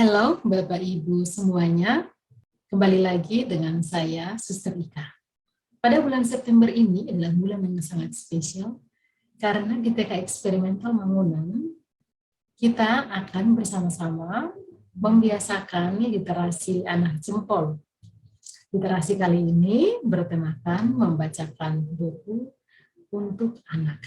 Halo Bapak Ibu semuanya, kembali lagi dengan saya Suster Ika. Pada bulan September ini adalah bulan yang sangat spesial karena di TK Eksperimental Mangunan kita akan bersama-sama membiasakan literasi anak jempol. Literasi kali ini bertemakan membacakan buku untuk anak.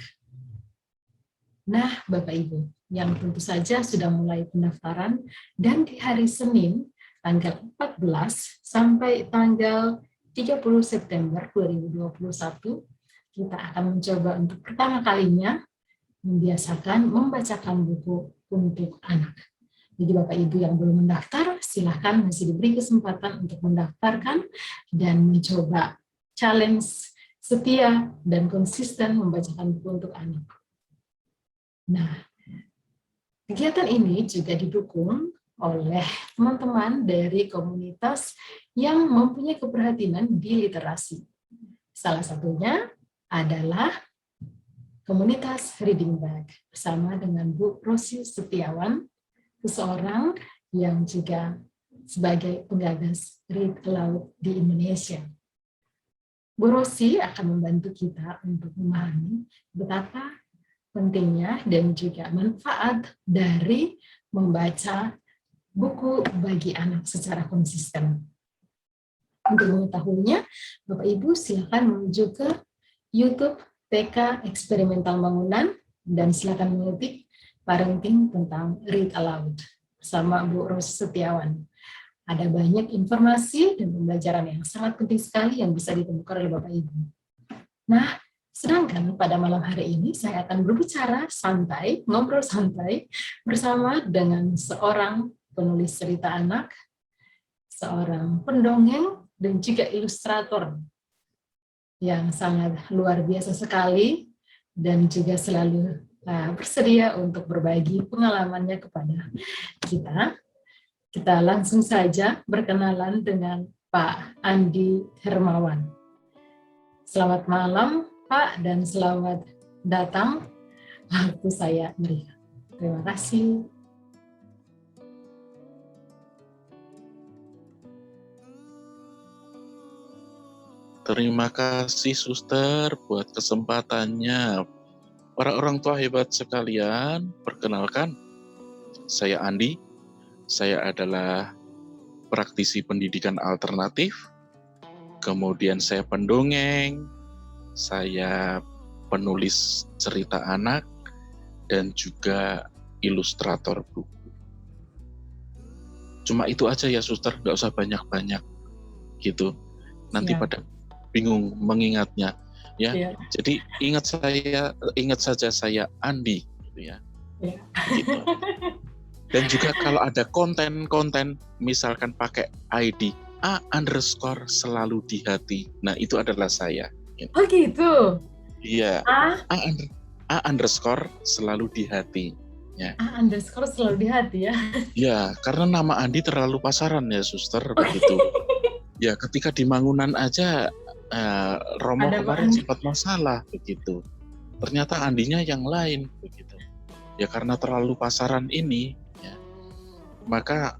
Nah, Bapak Ibu, yang tentu saja sudah mulai pendaftaran dan di hari Senin tanggal 14 sampai tanggal 30 September 2021 kita akan mencoba untuk pertama kalinya membiasakan membacakan buku untuk anak. Jadi Bapak Ibu yang belum mendaftar, silakan masih diberi kesempatan untuk mendaftarkan dan mencoba challenge setia dan konsisten membacakan buku untuk anak. Nah, kegiatan ini juga didukung oleh teman-teman dari komunitas yang mempunyai keprihatinan di literasi. Salah satunya adalah komunitas Reading Bag bersama dengan Bu Rosi Setiawan, seseorang yang juga sebagai penggagas Read Aloud di Indonesia. Bu Rosi akan membantu kita untuk memahami betapa pentingnya dan juga manfaat dari membaca buku bagi anak secara konsisten. Untuk mengetahuinya, Bapak Ibu silakan menuju ke YouTube TK Eksperimental Mangunan dan silakan mengetik parenting tentang Read Aloud bersama Bu Ros Setiawan. Ada banyak informasi dan pembelajaran yang sangat penting sekali yang bisa ditemukan oleh Bapak Ibu. Nah, sedangkan pada malam hari ini saya akan berbicara santai, ngobrol santai bersama dengan seorang penulis cerita anak, seorang pendongeng, dan juga ilustrator yang sangat luar biasa sekali dan juga selalu bersedia untuk berbagi pengalamannya kepada kita. Kita langsung saja berkenalan dengan Pak Andi Hermawan. Selamat malam, Pak, dan selamat datang waktu saya berikan. Terima kasih. Terima kasih, Suster, buat kesempatannya. Para orang tua hebat sekalian, perkenalkan, saya Andi. Saya adalah praktisi pendidikan alternatif, kemudian saya pendongeng, saya penulis cerita anak, dan juga ilustrator buku. Cuma itu aja ya, Suster, nggak usah banyak-banyak gitu. Nanti pada bingung mengingatnya, ya. Jadi ingat saja saya Andi, gitu ya. Gitu. Dan juga kalau ada konten-konten, misalkan pakai ID A_ selalu di hati. Nah, itu adalah saya. Oh gitu? Iya. A_ selalu di hati. Ya. A_ selalu di hati ya? Ya, karena nama Andi terlalu pasaran ya, Suster, begitu. Ya, ketika di Mangunan aja, Romo ada kemarin sempat masalah, begitu. Ternyata Andinya yang lain, begitu. Ya, karena terlalu pasaran ini, ya, maka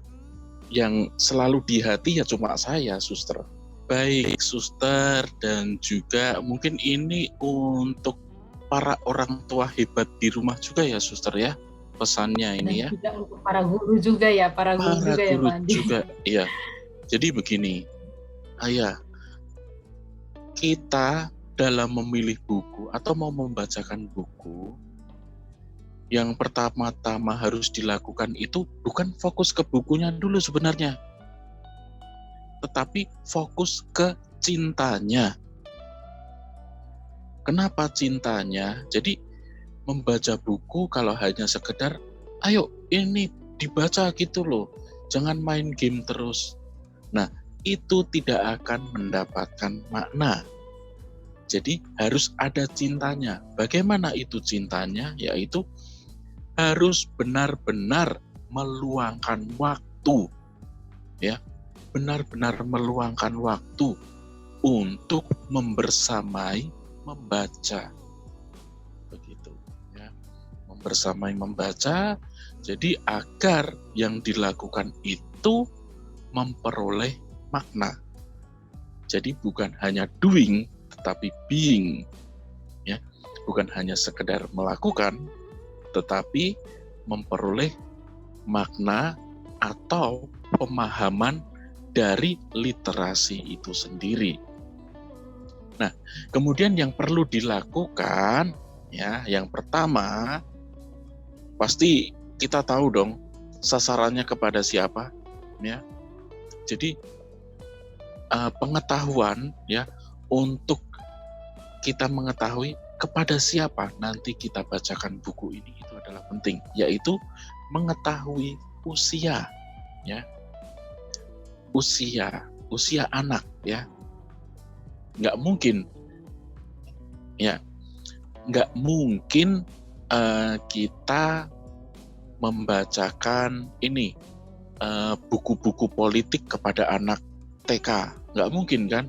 yang selalu di hati ya cuma saya, Suster. Baik, Suster, dan juga mungkin ini untuk para orang tua hebat di rumah juga ya, Suster ya, pesannya ini ya. Juga untuk para guru juga ya, para guru juga ya, Pak Andi. Juga, iya. Jadi begini, Ayah, kita dalam memilih buku atau mau membacakan buku, yang pertama-tama harus dilakukan itu bukan fokus ke bukunya dulu sebenarnya, tetapi fokus ke cintanya. Kenapa cintanya? Jadi membaca buku kalau hanya sekedar, ayo ini dibaca gitu loh, jangan main game terus. Nah, itu tidak akan mendapatkan makna. Jadi harus ada cintanya. Bagaimana itu cintanya? Yaitu harus benar-benar meluangkan waktu, ya, benar-benar meluangkan waktu untuk membersamai membaca, begitu, ya, membersamai membaca Jadi agar yang dilakukan itu memperoleh makna. Jadi bukan hanya doing, tetapi being. Ya, bukan hanya sekedar melakukan, tetapi memperoleh makna atau pemahaman dari literasi itu sendiri. Nah, kemudian yang perlu dilakukan, ya, yang pertama, pasti kita tahu dong sasarannya kepada siapa, ya. Jadi pengetahuan, ya, untuk kita mengetahui kepada siapa nanti kita bacakan buku ini itu adalah penting, yaitu mengetahui usia, ya, usia anak, ya. Nggak mungkin, ya, nggak mungkin kita membacakan ini buku-buku politik kepada anak TK, nggak mungkin kan?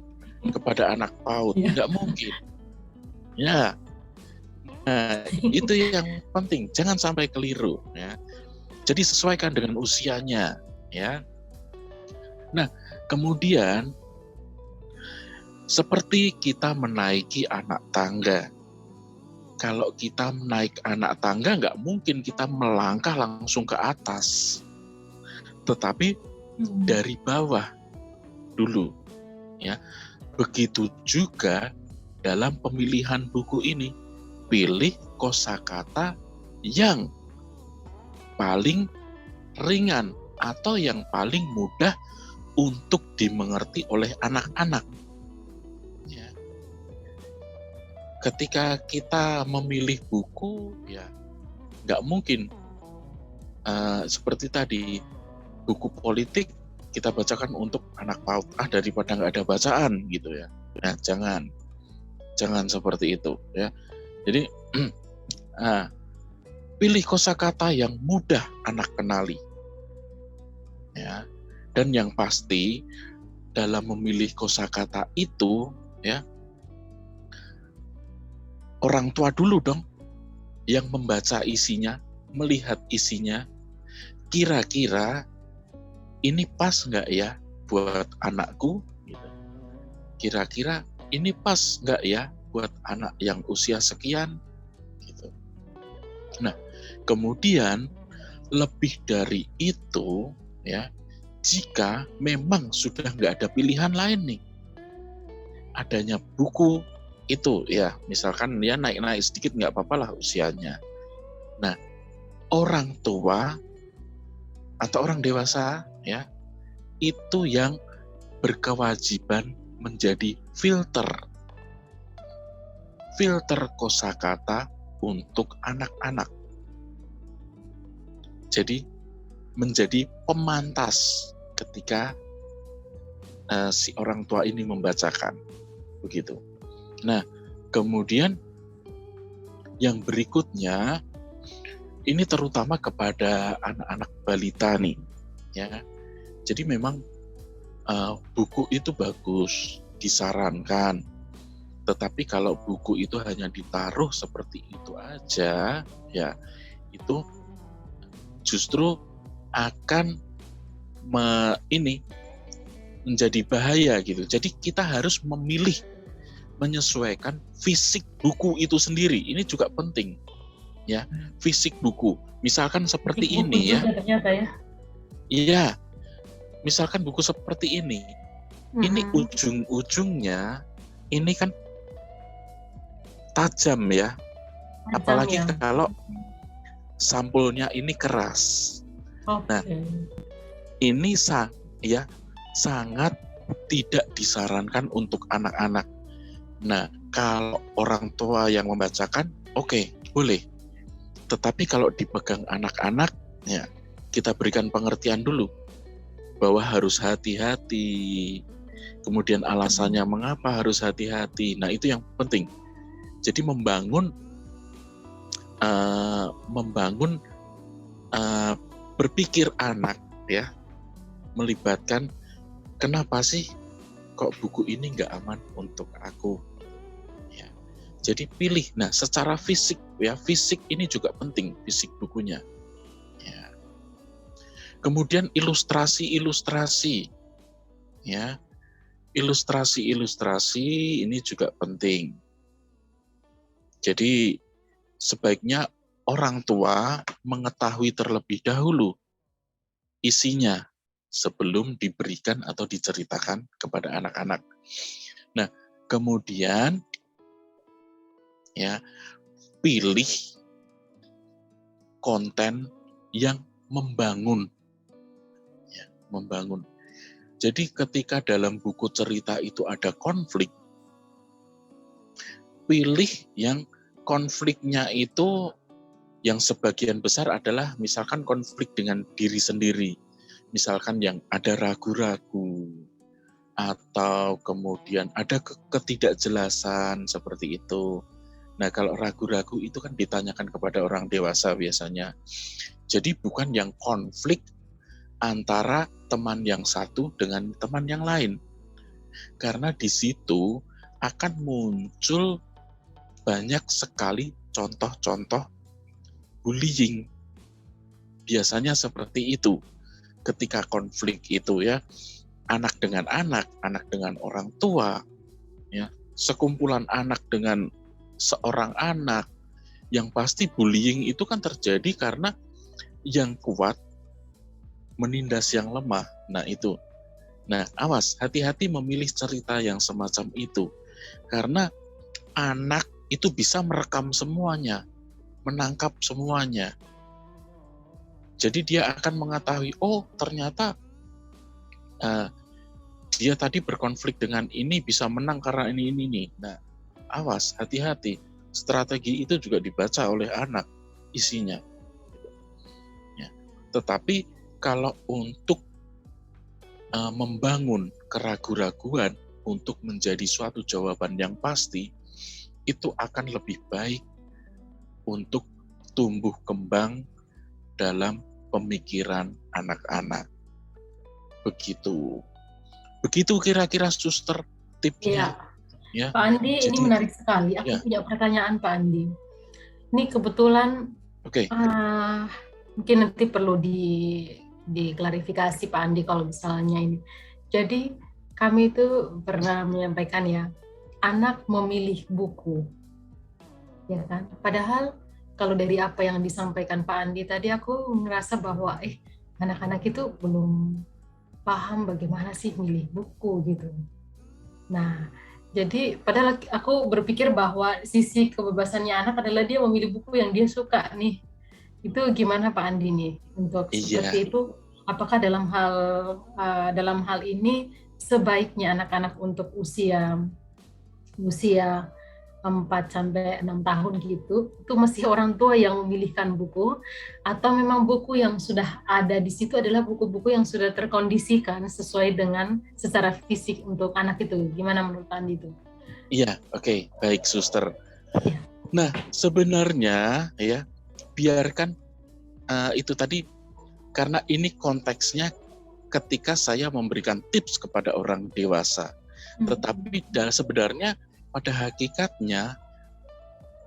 Kepada anak PAUD, nggak mungkin. Ya, nah, itu yang penting, jangan sampai keliru, ya. Jadi sesuaikan dengan usianya, ya. Nah, kemudian seperti kita menaiki anak tangga. Kalau kita menaik anak tangga, nggak mungkin kita melangkah langsung ke atas, tetapi dari bawah dulu, ya. Begitu juga dalam pemilihan buku ini, pilih kosakata yang paling ringan atau yang paling mudah untuk dimengerti oleh anak-anak. Ya. Ketika kita memilih buku, ya nggak mungkin seperti tadi buku politik kita bacakan untuk anak PAUD, daripada nggak ada bacaan gitu ya. Nah, jangan seperti itu, ya. Jadi pilih kosakata yang mudah anak kenali, ya. Dan yang pasti dalam memilih kosakata itu, ya, orang tua dulu dong yang membaca isinya, melihat isinya, kira-kira ini pas nggak ya buat anakku? Gitu. Kira-kira ini pas nggak ya buat anak yang usia sekian? Gitu. Nah, kemudian lebih dari itu, ya, jika memang sudah nggak ada pilihan lain nih, adanya buku itu, ya, misalkan ya naik-naik sedikit nggak apa-apa lah usianya. Nah, orang tua atau orang dewasa, ya, itu yang berkewajiban menjadi filter kosakata untuk anak-anak. Jadi menjadi pemantas ketika si orang tua ini membacakan, begitu. Nah, kemudian yang berikutnya ini terutama kepada anak-anak balita nih, ya. Jadi memang buku itu bagus, disarankan. Tetapi kalau buku itu hanya ditaruh seperti itu aja, ya, itu justru akan menjadi bahaya gitu. Jadi kita harus memilih, menyesuaikan fisik buku itu sendiri. Ini juga penting, ya, fisik buku. Misalkan seperti fisik ini, ya. Ternyata ya. Iya. Misalkan buku seperti ini. Ini ujung-ujungnya ini kan tajam, ya. Apalagi kalau sampulnya ini keras. Nah, ini sangat tidak disarankan untuk anak-anak. Nah, kalau orang tua yang membacakan, oke, boleh. Tetapi kalau dipegang anak-anak, ya, kita berikan pengertian dulu bahwa harus hati-hati. Kemudian alasannya mengapa harus hati-hati. Nah, itu yang penting. Jadi membangun berpikir anak, ya, melibatkan kenapa sih kok buku ini nggak aman untuk aku, ya. Jadi pilih. Nah, secara fisik, ya, fisik ini juga penting, fisik bukunya, ya. Kemudian ilustrasi-ilustrasi, ya. Ilustrasi-ilustrasi ini juga penting. Jadi sebaiknya orang tua mengetahui terlebih dahulu isinya sebelum diberikan atau diceritakan kepada anak-anak. Nah, kemudian ya, pilih konten yang membangun, ya, membangun. Jadi ketika dalam buku cerita itu ada konflik, pilih yang konfliknya itu yang sebagian besar adalah misalkan konflik dengan diri sendiri. Misalkan yang ada ragu-ragu, atau kemudian ada ketidakjelasan seperti itu. Nah, kalau ragu-ragu itu kan ditanyakan kepada orang dewasa biasanya. Jadi bukan yang konflik antara teman yang satu dengan teman yang lain. Karena di situ akan muncul banyak sekali contoh-contoh bullying. Biasanya seperti itu. Ketika konflik itu ya, anak dengan anak dengan orang tua, ya, sekumpulan anak dengan seorang anak, yang pasti bullying itu kan terjadi karena yang kuat menindas yang lemah. Nah itu. Nah awas, hati-hati memilih cerita yang semacam itu. Karena anak itu bisa merekam semuanya, menangkap semuanya. Jadi dia akan mengetahui, oh ternyata dia tadi berkonflik dengan ini bisa menang karena ini. Nah awas, hati-hati. Strategi itu juga dibaca oleh anak isinya. Ya. Tetapi kalau untuk membangun keraguan-raguan untuk menjadi suatu jawaban yang pasti, itu akan lebih baik untuk tumbuh kembang dalam pemikiran anak-anak. Begitu kira-kira suster tipsnya. Ya. Pak Andi, Jadi, ini menarik sekali. Aku punya pertanyaan Pak Andi. Ini kebetulan mungkin nanti perlu diklarifikasi Pak Andi kalau misalnya ini. Jadi kami itu pernah menyampaikan ya, anak memilih buku, ya kan? Padahal kalau dari apa yang disampaikan Pak Andi tadi, aku ngerasa bahwa anak-anak itu belum paham bagaimana sih milih buku gitu. Nah, jadi padahal aku berpikir bahwa sisi kebebasannya anak adalah dia memilih buku yang dia suka nih. Itu gimana Pak Andi nih untuk seperti itu? Apakah dalam hal ini sebaiknya anak-anak untuk usia 4 sampai 6 tahun gitu, itu masih orang tua yang memilihkan buku, atau memang buku yang sudah ada di situ adalah buku-buku yang sudah terkondisikan sesuai dengan secara fisik untuk anak itu? Gimana menurut Andi itu? Iya, oke, baik suster. Ya. Nah, sebenarnya ya, biarkan itu tadi, karena ini konteksnya ketika saya memberikan tips kepada orang dewasa. Tetapi sebenarnya pada hakikatnya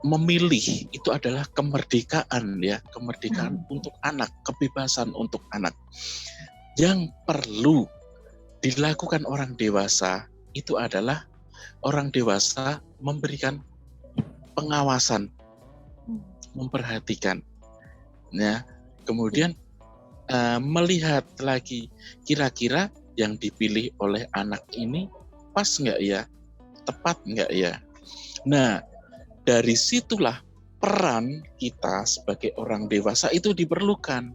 memilih itu adalah kemerdekaan ya, kemerdekaan untuk anak, kebebasan untuk anak. Yang perlu dilakukan orang dewasa itu adalah orang dewasa memberikan pengawasan, memperhatikan, ya. Kemudian melihat lagi kira-kira yang dipilih oleh anak ini pas nggak ya, tepat nggak ya. Nah dari situlah peran kita sebagai orang dewasa itu diperlukan.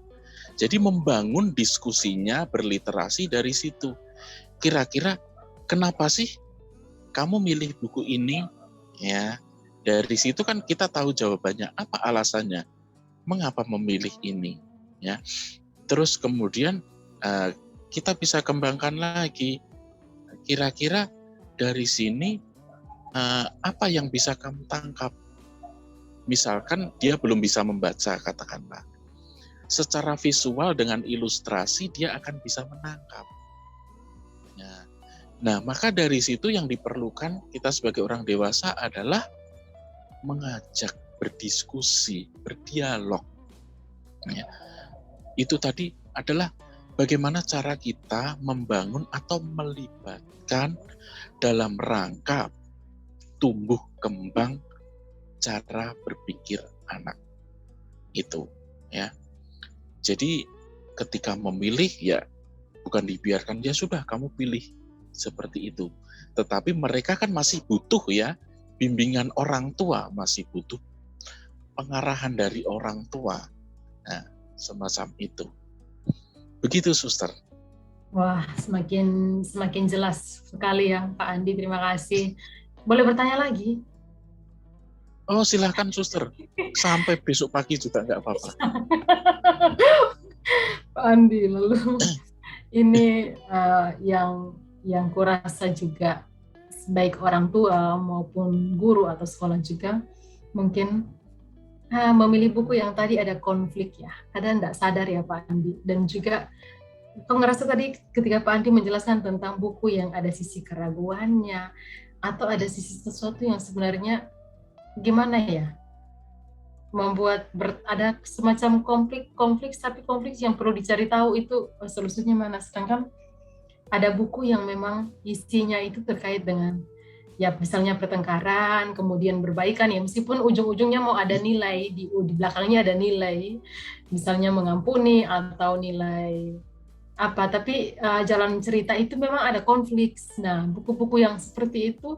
Jadi membangun diskusinya, berliterasi dari situ. Kira-kira kenapa sih kamu milih buku ini? Ya, dari situ kan kita tahu jawabannya, apa alasannya, mengapa memilih ini. Ya, terus kemudian kita bisa kembangkan lagi. Kira-kira dari sini apa yang bisa kamu tangkap? Misalkan dia belum bisa membaca, katakanlah. Secara visual dengan ilustrasi dia akan bisa menangkap. Nah, maka dari situ yang diperlukan kita sebagai orang dewasa adalah mengajak, berdiskusi, berdialog. Ya. Itu tadi adalah bagaimana cara kita membangun atau melibatkan dalam rangka tumbuh kembang cara berpikir anak itu, ya. Jadi ketika memilih, ya bukan dibiarkan, ya sudah kamu pilih seperti itu. Tetapi mereka kan masih butuh, ya, bimbingan orang tua, masih butuh pengarahan dari orang tua. Nah, semacam itu. Begitu, Suster. Wah, semakin jelas sekali ya Pak Andi, terima kasih. Boleh bertanya lagi? Oh, silahkan, Suster. Sampai besok pagi juga nggak apa-apa. Pak Andi, lalu ini yang kurasa juga baik orang tua maupun guru atau sekolah juga mungkin memilih buku yang tadi ada konflik ya. Kadang nggak sadar ya Pak Andi. Dan juga aku ngerasa tadi ketika Pak Andi menjelaskan tentang buku yang ada sisi keraguannya atau ada sisi sesuatu yang sebenarnya gimana ya, membuat ada semacam konflik tapi konflik yang perlu dicari tahu itu solusinya mana. Sedangkan ada buku yang memang isinya itu terkait dengan ya misalnya pertengkaran, kemudian berbaikan ya, meskipun ujung-ujungnya mau ada nilai di belakangnya ada nilai, misalnya mengampuni atau nilai apa, tapi jalan cerita itu memang ada konflik. Nah, buku-buku yang seperti itu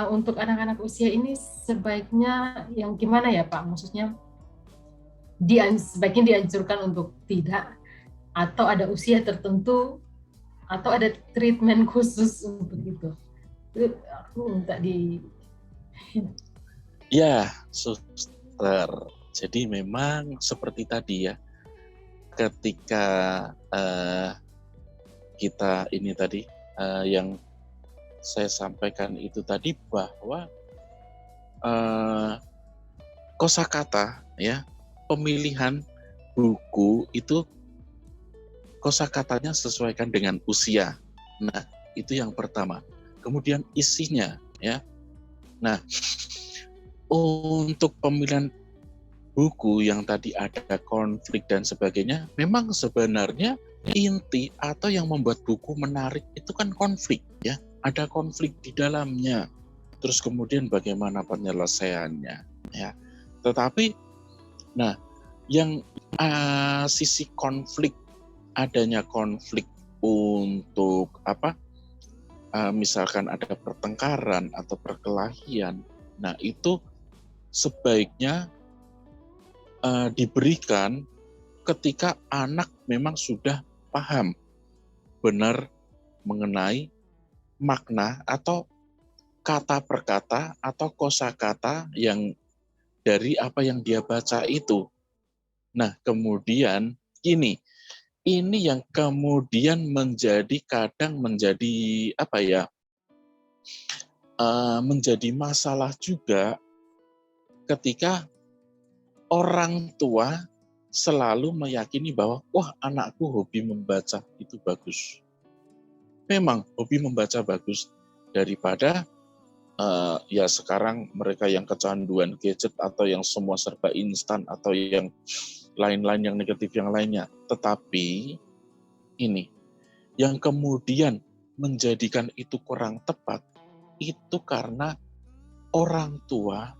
untuk anak-anak usia ini sebaiknya yang gimana ya Pak? Maksudnya sebaiknya dianjurkan untuk tidak, atau ada usia tertentu, atau ada treatment khusus untuk itu. Aku minta di... Ya, Suster. Jadi memang seperti tadi ya, ketika kita ini tadi yang saya sampaikan itu tadi bahwa kosakata ya, pemilihan buku itu kosakatanya sesuaikan dengan usia. Nah, itu yang pertama. Kemudian isinya ya. Nah, untuk pemilihan buku yang tadi ada konflik dan sebagainya, memang sebenarnya inti atau yang membuat buku menarik itu kan konflik ya. Ada konflik di dalamnya. Terus kemudian bagaimana penyelesaiannya ya. Tetapi nah, yang sisi konflik, adanya konflik untuk apa? Misalkan ada pertengkaran atau perkelahian. Nah, itu sebaiknya diberikan ketika anak memang sudah paham benar mengenai makna atau kata per kata atau kosakata yang dari apa yang dia baca itu. Nah, kemudian ini yang kemudian kadang menjadi apa ya? Menjadi masalah juga ketika orang tua selalu meyakini bahwa wah, anakku hobi membaca itu bagus. Memang hobi membaca bagus, daripada ya sekarang mereka yang kecanduan gadget atau yang semua serba instan atau yang lain-lain yang negatif yang lainnya. Tetapi ini yang kemudian menjadikan itu kurang tepat itu karena orang tua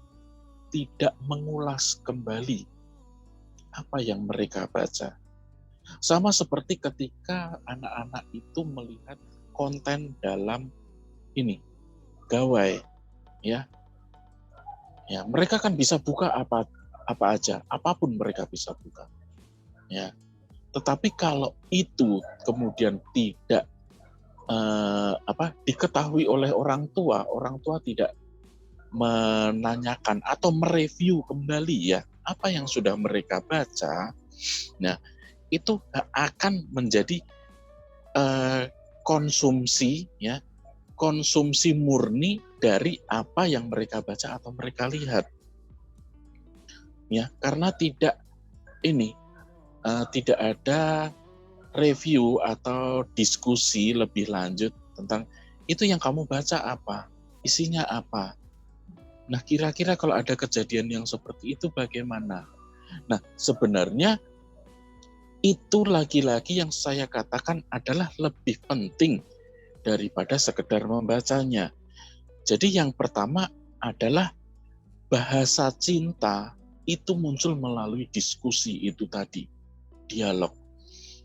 tidak mengulas kembali apa yang mereka baca. Sama seperti ketika anak-anak itu melihat konten dalam ini gawai, ya, mereka kan bisa buka apa aja, apapun mereka bisa buka, ya. Tetapi kalau itu kemudian tidak diketahui oleh orang tua tidak menanyakan atau mereview kembali ya apa yang sudah mereka baca, nah itu akan menjadi konsumsi murni dari apa yang mereka baca atau mereka lihat, ya, karena tidak ada review atau diskusi lebih lanjut tentang itu yang kamu baca apa, isinya apa. Nah, kira-kira kalau ada kejadian yang seperti itu bagaimana? Nah, sebenarnya itu lagi-lagi yang saya katakan adalah lebih penting daripada sekedar membacanya. Jadi yang pertama adalah bahasa cinta itu muncul melalui diskusi itu tadi, dialog.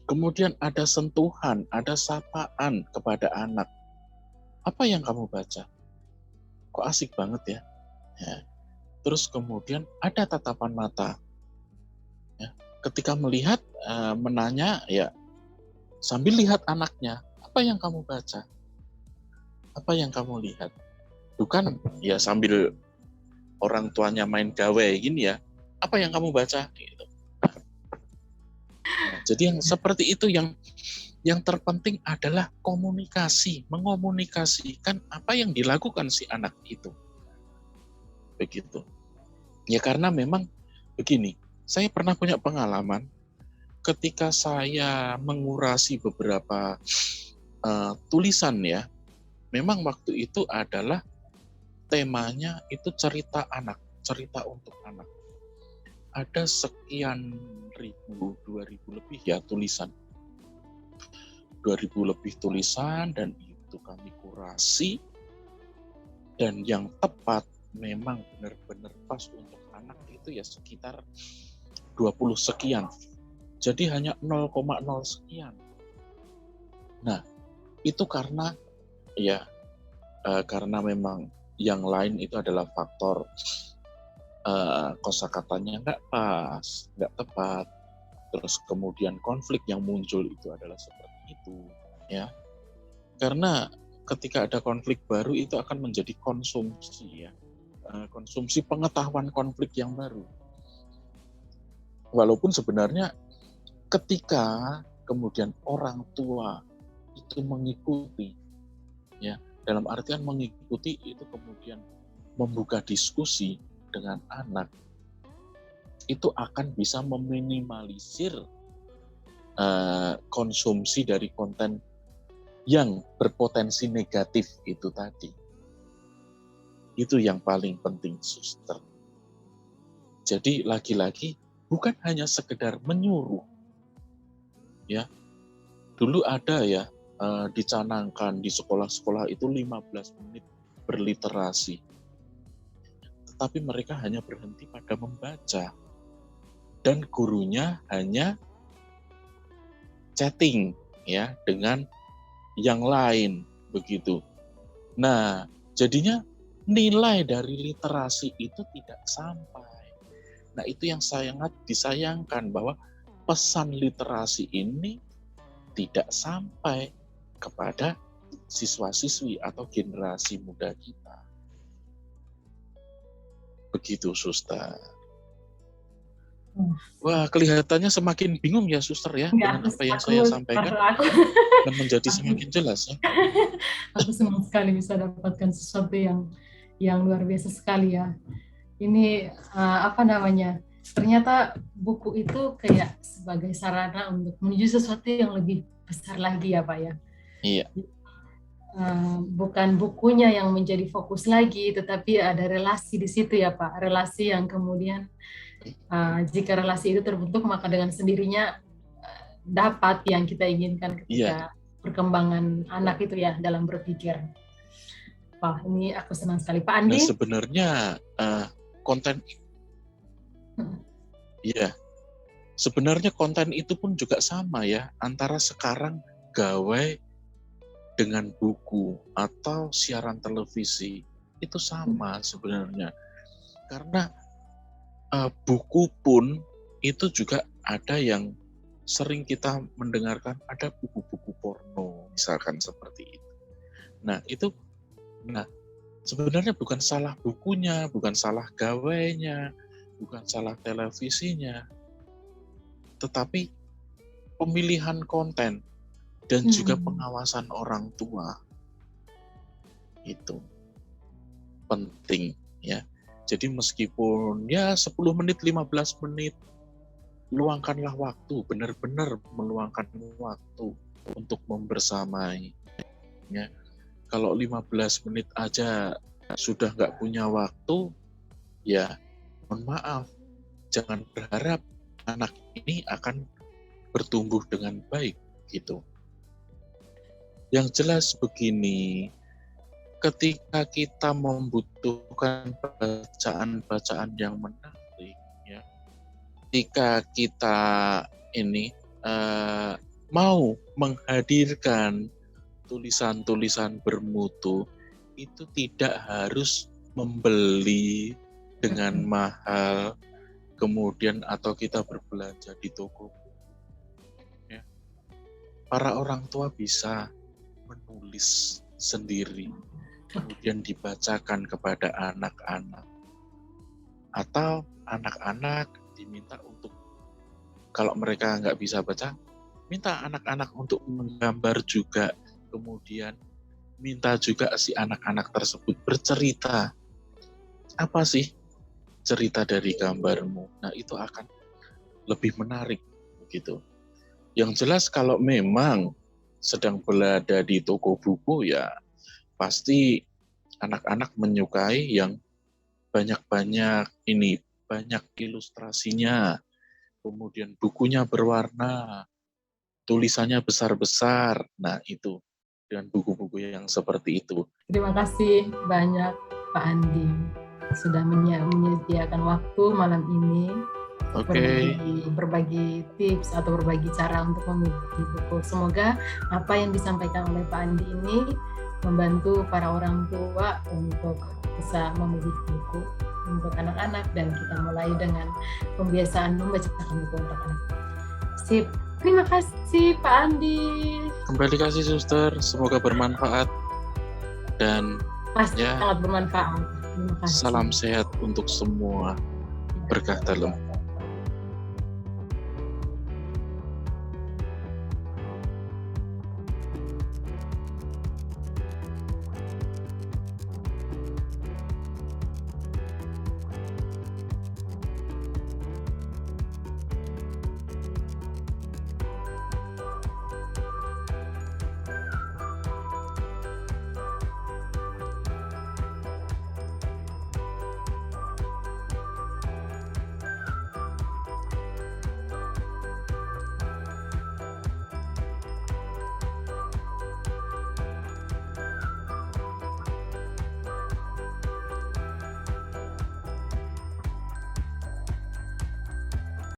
Kemudian ada sentuhan, ada sapaan kepada anak. Apa yang kamu baca? Kok asik banget ya? Ya. Terus kemudian ada tatapan mata. Ya. Ketika melihat, menanya, ya sambil lihat anaknya, apa yang kamu baca? Apa yang kamu lihat? Bukan ya sambil orang tuanya main gawe gini ya, apa yang kamu baca? Gitu. Nah, jadi yang seperti itu yang terpenting adalah komunikasi, mengomunikasikan apa yang dilakukan si anak itu. Begitu. Ya karena memang begini, saya pernah punya pengalaman ketika saya mengurasi beberapa tulisan ya, memang waktu itu adalah temanya itu cerita anak, cerita untuk anak. Ada sekian ribu, 2000 lebih ya tulisan. 2000 lebih tulisan dan itu kami kurasi dan yang tepat memang benar-benar pas untuk anak itu ya sekitar 20 sekian. Jadi hanya 0,0 sekian. Nah, itu karena ya karena memang yang lain itu adalah faktor kosakatanya nggak pas, nggak tepat. Terus kemudian konflik yang muncul itu adalah seperti itu, ya. Karena ketika ada konflik baru itu akan menjadi konsumsi ya, konsumsi pengetahuan konflik yang baru. Walaupun sebenarnya ketika kemudian orang tua itu mengikuti, ya, dalam artian mengikuti itu kemudian membuka diskusi dengan anak, itu akan bisa meminimalisir konsumsi dari konten yang berpotensi negatif itu tadi. Itu yang paling penting, suster. Jadi lagi-lagi bukan hanya sekedar menyuruh. Ya. Dulu ada ya dicanangkan di sekolah-sekolah itu 15 menit berliterasi. Tetapi mereka hanya berhenti pada membaca. Dan gurunya hanya chatting ya dengan yang lain begitu. Nah, jadinya nilai dari literasi itu tidak sampai. Nah, itu yang sangat disayangkan bahwa pesan literasi ini tidak sampai kepada siswa-siswi atau generasi muda kita. Begitu, suster. Wah, kelihatannya semakin bingung ya, suster ya, dengan apa yang saya sampaikan. Dan menjadi semakin jelas ya. Aku senang sekali bisa dapatkan sesuatu yang luar biasa sekali ya. Ini apa namanya? Ternyata buku itu kayak sebagai sarana untuk menuju sesuatu yang lebih besar lagi ya Pak ya. Iya. Bukan bukunya yang menjadi fokus lagi, tetapi ada relasi di situ ya Pak. Relasi yang kemudian jika relasi itu terbentuk maka dengan sendirinya dapat yang kita inginkan ketika perkembangan anak itu ya dalam berpikir. Wah, ini aku senang sekali. Pak Andi? Nah, sebenarnya konten sebenarnya konten itu pun juga sama ya, antara sekarang gawai dengan buku atau siaran televisi itu sama sebenarnya. Karena buku pun itu juga ada yang sering kita mendengarkan, ada buku-buku porno misalkan seperti itu. Nah sebenarnya bukan salah bukunya, bukan salah gawainya, bukan salah televisinya, tetapi pemilihan konten dan juga pengawasan orang tua itu penting ya. Jadi meskipun ya 10 menit, 15 menit, luangkanlah waktu, benar-benar meluangkan waktu untuk membersamai. Ya. Kalau 15 menit aja sudah nggak punya waktu, ya mohon maaf, jangan berharap anak ini akan bertumbuh dengan baik gitu. Yang jelas begini, ketika kita membutuhkan bacaan-bacaan yang menarik, ya, ketika kita ini mau menghadirkan tulisan-tulisan bermutu, itu tidak harus membeli dengan mahal, kemudian atau kita berbelanja di toko. Ya. Para orang tua bisa menulis sendiri, kemudian dibacakan kepada anak-anak. Atau anak-anak diminta untuk, kalau mereka nggak bisa baca, minta anak-anak untuk menggambar juga, kemudian minta juga si anak-anak tersebut bercerita. Apa sih cerita dari gambarmu? Nah, itu akan lebih menarik begitu. Yang jelas kalau memang sedang berada di toko buku, ya pasti anak-anak menyukai yang banyak-banyak ini, banyak ilustrasinya, kemudian bukunya berwarna, tulisannya besar-besar. Nah, itu dengan buku-buku yang seperti itu. Terima kasih banyak Pak Andi sudah menyediakan waktu malam ini. Berbagi tips atau berbagi cara untuk memilih buku. Semoga apa yang disampaikan oleh Pak Andi ini membantu para orang tua untuk bisa memilih buku untuk anak-anak, dan kita mulai dengan pembiasaan membacakan buku untuk anak. Sip. Terima kasih Pak Andi. Kembali kasih Suster, semoga bermanfaat dan pasti sangat bermanfaat. Terima kasih. Salam sehat untuk semua. Berkah dalam